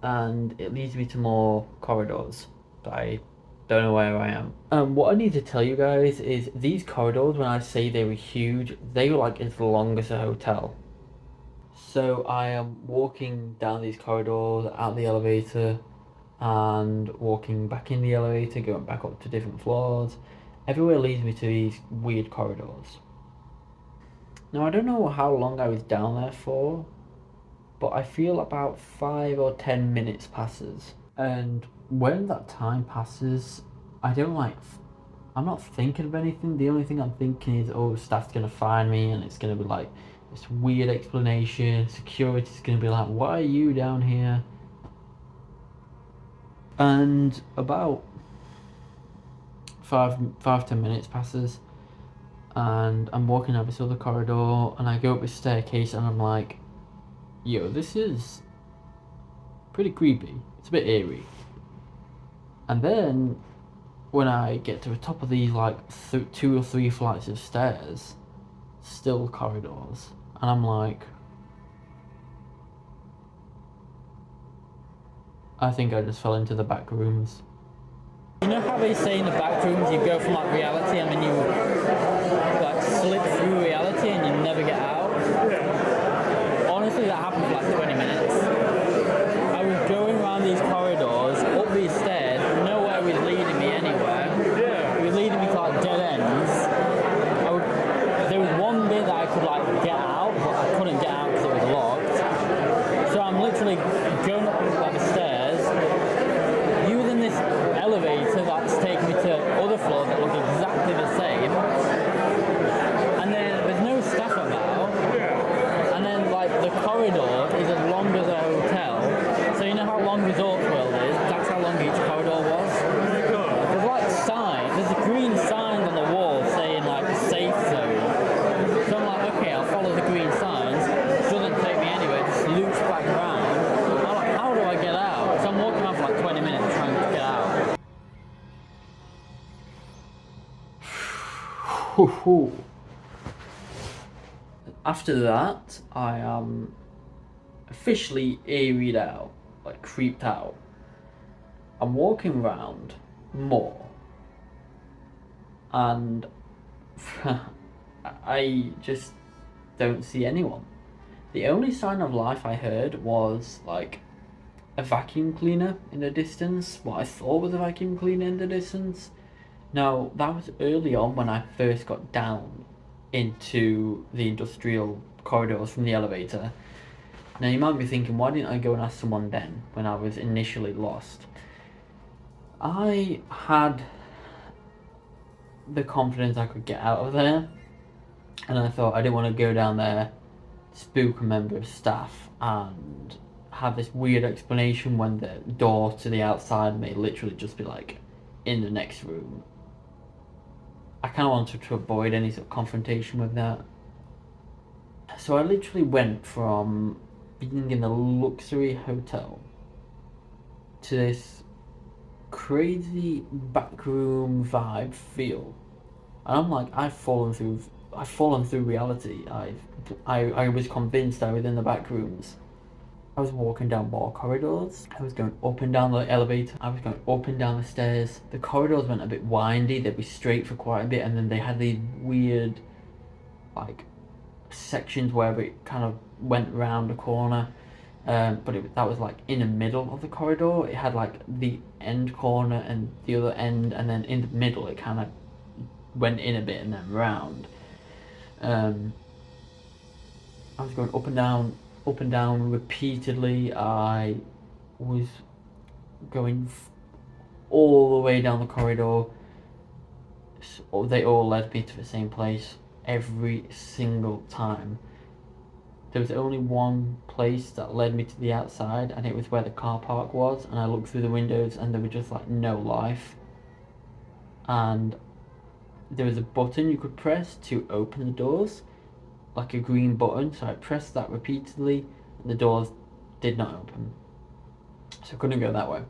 And it leads me to more corridors, but I don't know where I am. What I need to tell you guys is these corridors, when I say they were huge, they were like as long as a hotel. So I am walking down these corridors, out the elevator, and walking back in the elevator, going back up to different floors. Everywhere leads me to these weird corridors. Now I don't know how long I was down there for, but I feel about 5 or 10 minutes passes. And when that time passes, I'm not thinking of anything. The only thing I'm thinking is, oh, staff's gonna find me, and it's gonna be like this weird explanation. Security's gonna be like, why are you down here? And about 5-10 minutes passes, and I'm walking up this other corridor, and I go up this staircase, and I'm like, yo, this is pretty creepy. It's a bit eerie. And then when I get to the top of these like 2 or 3 flights of stairs, still corridors, and I'm like, I think I just fell into the back rooms. You know how they say in the back rooms you go from like reality and then you like slip through reality and you never get out? Honestly, that happened for like 20 minutes. I was going around these corridors, up these stairs, nowhere was leading me anywhere. It was leading me to like dead ends. There was one bit that I could like get out, but I couldn't get out because it was locked. So I'm literally going up like the stairs, using this elevator that's taken me to other floors that look exactly the same. And then there's no staff about. And then like the corridor is as long as a hotel. So you know how long Resorts World is? That's how long each corridor was. There's like signs, there's green signs on the wall saying like safe zone. So I'm like, okay, I'll follow the green signs. It doesn't take me anywhere, it just loops back around. I'm like, how do I get out? So I'm walking around for like 20 minutes trying to get out. After that, I am officially airied out, like creeped out. I'm walking around more, and I just don't see anyone. The only sign of life I heard was like a vacuum cleaner in the distance, what I thought was a vacuum cleaner in the distance. Now, that was early on when I first got down into the industrial corridors from the elevator. Now, you might be thinking, why didn't I go and ask someone then, when I was initially lost? I had the confidence I could get out of there, and I thought I didn't want to go down there, spook a member of staff, and have this weird explanation when the door to the outside may literally just be like in the next room. I kind of wanted to avoid any sort of confrontation with that. So I literally went from being in a luxury hotel to this crazy backroom vibe feel. And I'm like, I've fallen through reality. I was convinced I was in the back rooms. I was walking down more corridors. I was going up and down the elevator. I was going up and down the stairs. The corridors went a bit windy. They'd be straight for quite a bit, and then they had these weird, like, sections where it kind of went round a corner. But that was like in the middle of the corridor. It had like the end corner and the other end, and then in the middle it kind of went in a bit and then round. I was going up and down repeatedly. I was going all the way down the corridor. So they all led me to the same place every single time. There was only one place that led me to the outside, and it was where the car park was, and I looked through the windows and there was just like no life. And there was a button you could press to open the doors, like a green button, so I pressed that repeatedly and the doors did not open. So I couldn't go that way.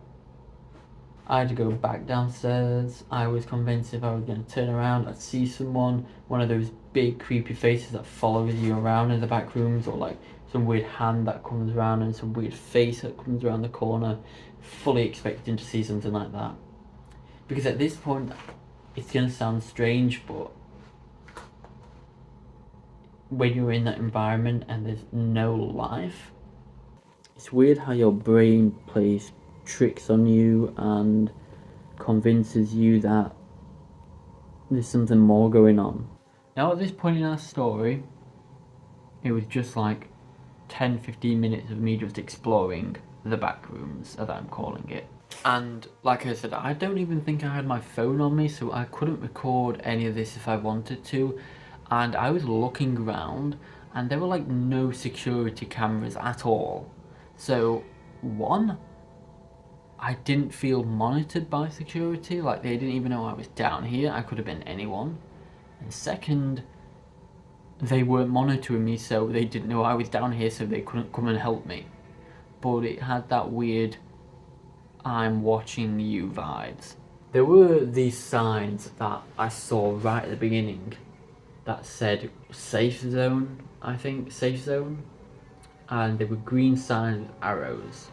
I had to go back downstairs. I was convinced if I was going to turn around, I'd see someone, one of those big creepy faces that follows you around in the back rooms, or like some weird hand that comes around and some weird face that comes around the corner, fully expecting to see something like that. Because at this point, it's going to sound strange, but when you're in that environment and there's no life, it's weird how your brain plays tricks on you and convinces you that there's something more going on. Now at this point in our story, it was just like 10-15 minutes of me just exploring the back rooms, as I'm calling it. And like I said, I don't even think I had my phone on me, so I couldn't record any of this if I wanted to. And I was looking around and there were like no security cameras at all. So one, I didn't feel monitored by security, like they didn't even know I was down here. I could have been anyone. And second, they weren't monitoring me, so they didn't know I was down here, so they couldn't come and help me. But it had that weird I'm watching you vibes. There were these signs that I saw right at the beginning that said safe zone, I think, safe zone. And they were green signs with arrows.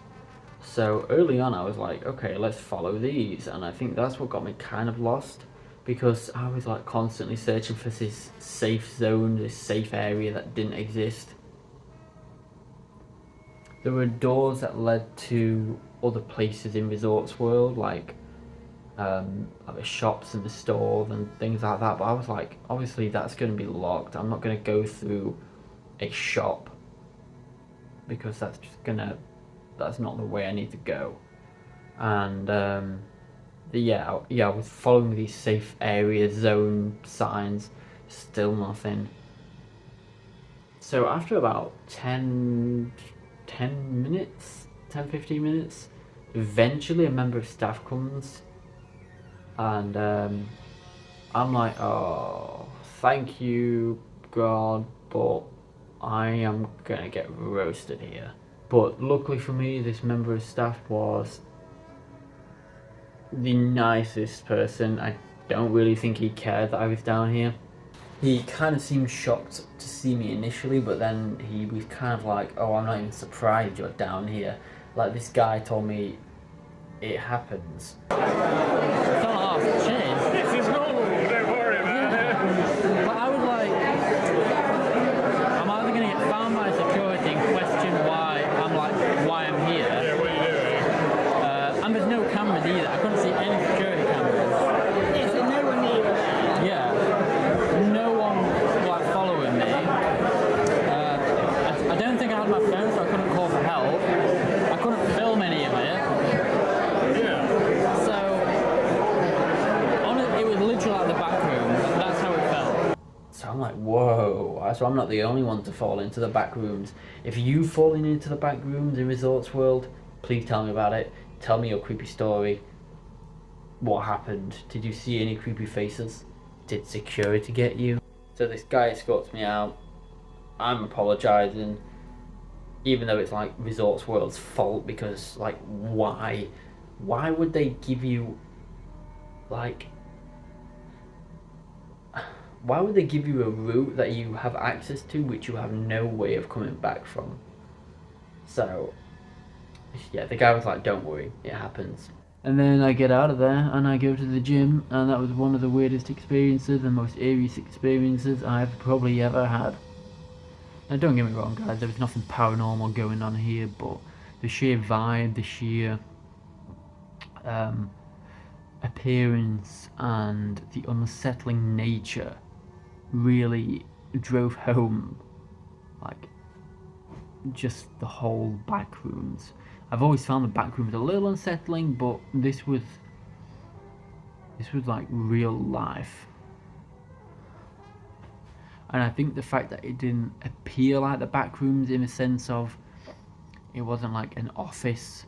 So early on I was like, okay, let's follow these. And I think that's what got me kind of lost, because I was like constantly searching for this safe zone, this safe area that didn't exist. There were doors that led to other places in Resorts World, like the shops and the stores and things like that, but I was like, obviously that's going to be locked. I'm not going to go through a shop because that's not the way I need to go. And yeah, I was following these safe area zone signs, still nothing. So after about 10 minutes, 10-15 minutes, eventually a member of staff comes, and I'm like, oh, thank you, God, but I am gonna get roasted here. But luckily for me, this member of staff was the nicest person. I don't really think he cared that I was down here. He kind of seemed shocked to see me initially, but then he was kind of like, oh, I'm not even surprised you're down here. Like, this guy told me it happens. This is normal, don't worry about it. But I was like, I'm either going to get found by security and question why I'm here. Yeah, what are you doing? And there's no cameras either. I couldn't see any security cameras. Is there no one near there? Yeah. No one like following me. I don't think I had my phone, so I couldn't call for help. I couldn't film any of it. Yeah. So, it was literally like the back room. That's how it felt. So I'm like, whoa. So I'm not the only one to fall into the back rooms. If you've fallen into the back rooms in Resorts World, please tell me about it. Tell me your creepy story. What happened? Did you see any creepy faces? Did security get you? So this guy escorts me out. I'm apologising, even though it's like Resorts World's fault, because like, why would they give you like, why would they give you a route that you have access to which you have no way of coming back from? So yeah, the guy was like, don't worry, it happens. And then I get out of there and I go to the gym, and that was one of the weirdest experiences and most eeriest experiences I've probably ever had. Now don't get me wrong guys, there was nothing paranormal going on here, but the sheer vibe, the sheer appearance and the unsettling nature really drove home like just the whole Backrooms. I've always found the Backrooms a little unsettling, but this was like real life. And I think the fact that it didn't appear like the Backrooms in the sense of it wasn't like an office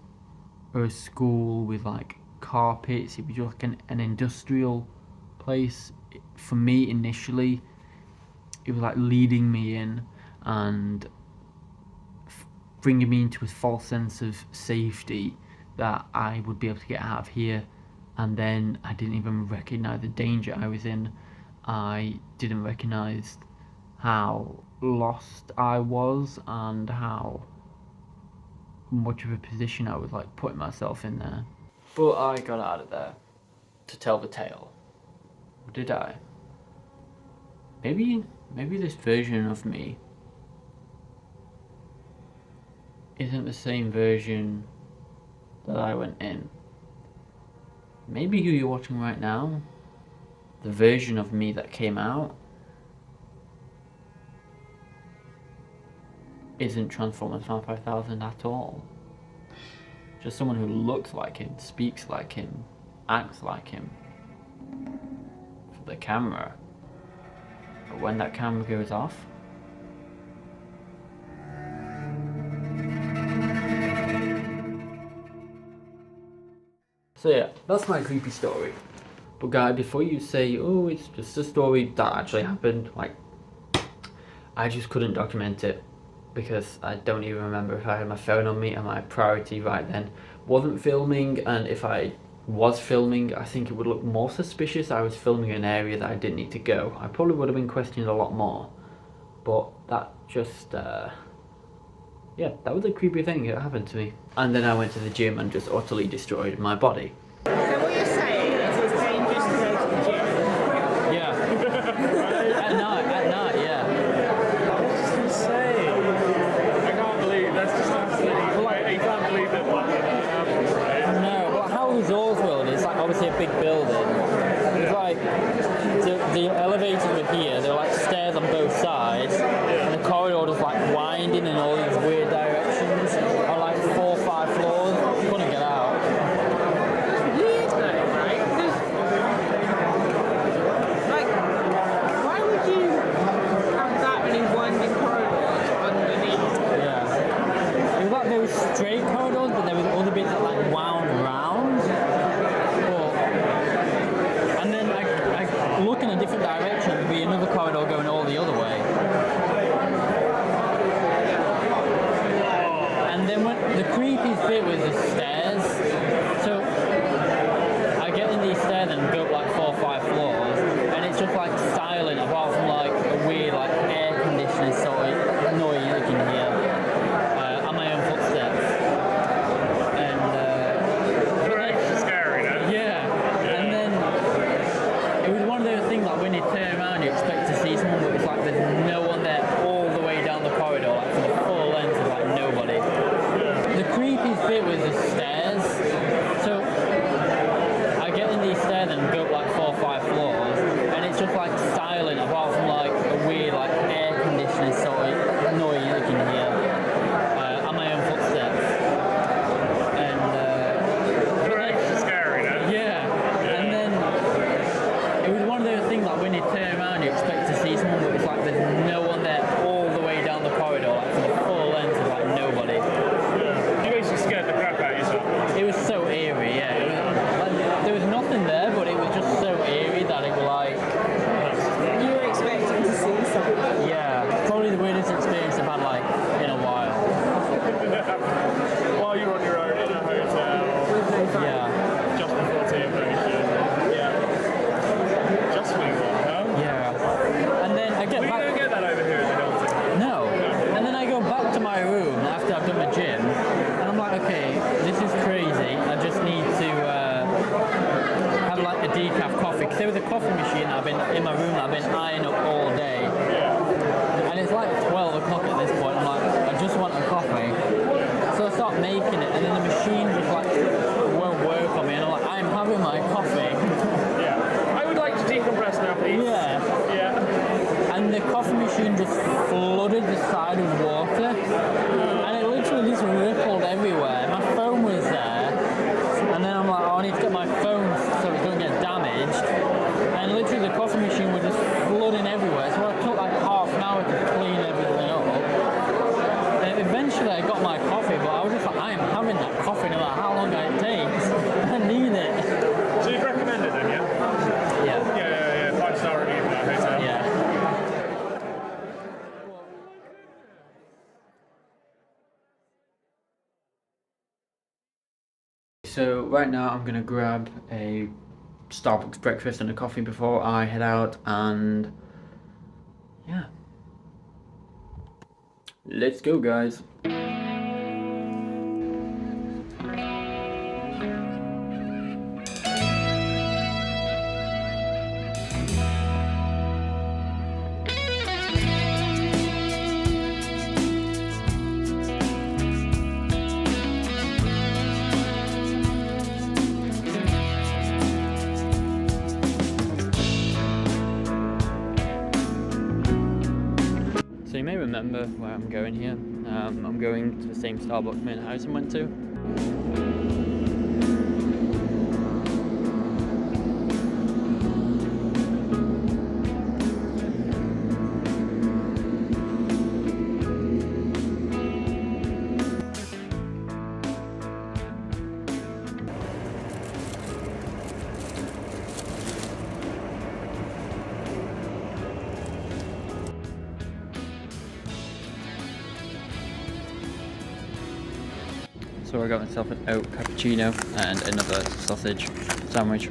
or a school with like carpets, it was just like an industrial place. For me initially, it was like leading me in and bringing me into a false sense of safety that I would be able to get out of here, and then I didn't even recognise the danger I was in. I didn't recognise how lost I was and how much of a position I was like putting myself in there. But I got out of there to tell the tale. Did I? Maybe this version of me isn't the same version that I went in. Maybe who you're watching right now, the version of me that came out, isn't Transformers 5000 at all. Just someone who looks like him, speaks like him, acts like him. For the camera. But when that camera goes off, so yeah, that's my creepy story. But guys, before you say, oh, it's just a story that actually happened, like, I just couldn't document it because I don't even remember if I had my phone on me, and my priority right then wasn't filming, and if I was filming, I think it would look more suspicious. I was filming in an area that I didn't need to go. I probably would have been questioned a lot more, but that just, yeah, that was a creepy thing that happened to me. And then I went to the gym and just utterly destroyed my body. So what you're saying is it's dangerous to go to the gym? Yeah. At night, yeah. I was just going to say, I can't believe, that's just absolutely, you can't believe that happened, right? No, but Howell's World is like obviously a big building. It's like, the elevators were here, there were like stairs on both sides, and the corridor was like winding in all these weird directions on like 4 or 5 floors. Couldn't get out. Weird though, right? Because, like, why would you have that many winding corridors underneath? Yeah. It was like there was straight corridors, but there was other bits that like wound round. And then I look in a different direction, there'd be another corridor going all the other way. And then the creepiest bit was the stairs. So I get in these stairs and go up like 4 or 5 floors, and it's just like silent apart from like a weird like air conditioning sort of noise you can hear, and my own footsteps. And it's scary, no? yeah. And then it was one of those things like when you turn around you expect to see someone, but it's like there's no one there all the way down the corridor, like for the full length of like nobody. The creepiest bit was the stairs. So I get in these stairs and go up like 4 or 5 floors, and it's just like silent apart from like a weird like air conditioning sort of noise you can hear, and my own footsteps. And it's scary, no? yeah. And then it was one of those things like when you turn around you expect to see someone, but it's like there's no one there all the way down the corridor, like for the full length of like nobody. You basically scared the crap out of yourself. It was so eerie, yeah. It was, like, there was nothing there, but it was just so eerie that it was like... You were expecting to see something? Yeah, probably the weirdest experience I've had like in a while. While you were on your own in a hotel. Yeah. Just before TFNation. Yeah. Just when you want, no? Yeah. And then I get We back... don't get that over here in the Hilton. No. And then I go back to my room after I've done my gym, and I'm like, okay, this is crazy. I just need to have like a decaf coffee, because there was a coffee machine that I've been in my room that I've been eyeing up all day. And it's like 12 o'clock at this point. I'm like, I just want a coffee. So I start making it, and then the machine just like won't work on me, and I'm like, I'm having my coffee. Yeah. I would like to decompress now, please. Yeah. Yeah. And the coffee machine just flooded the side with water. so right now I'm gonna grab a Starbucks breakfast and a coffee before I head out, and yeah, let's go, guys. So you may remember where I'm going here. I'm going to the same Starbucks me and Harrison went to. So I got myself an oat cappuccino and another sausage sandwich.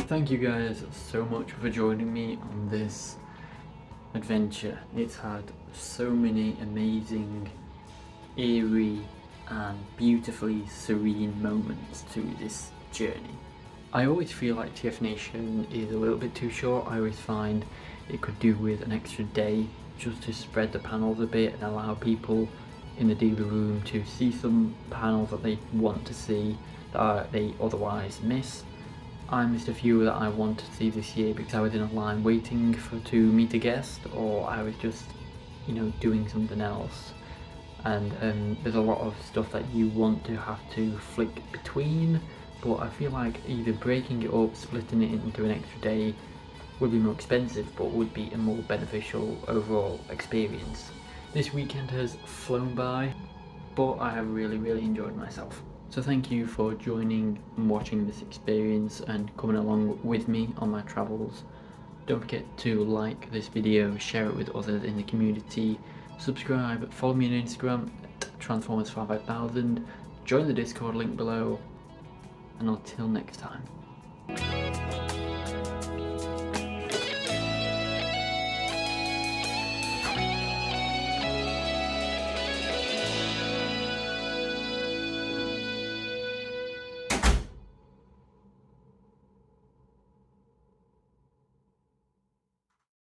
Thank you guys so much for joining me on this adventure. It's had so many amazing, eerie and beautifully serene moments to this journey. I always feel like TFNation is a little bit too short. I always find it could do with an extra day just to spread the panels a bit and allow people in the dealer room to see some panels that they want to see that they otherwise miss. I missed a few that I want to see this year because I was in a line waiting to meet a guest, or I was just, doing something else. And there's a lot of stuff that you want to have to flick between, but I feel like either breaking it up, splitting it into an extra day would be more expensive, but would be a more beneficial overall experience. This weekend has flown by, but I have really, really enjoyed myself. So thank you for joining and watching this experience and coming along with me on my travels. Don't forget to like this video, share it with others in the community, subscribe, follow me on Instagram at Transformers5000, join the Discord link below, and until next time.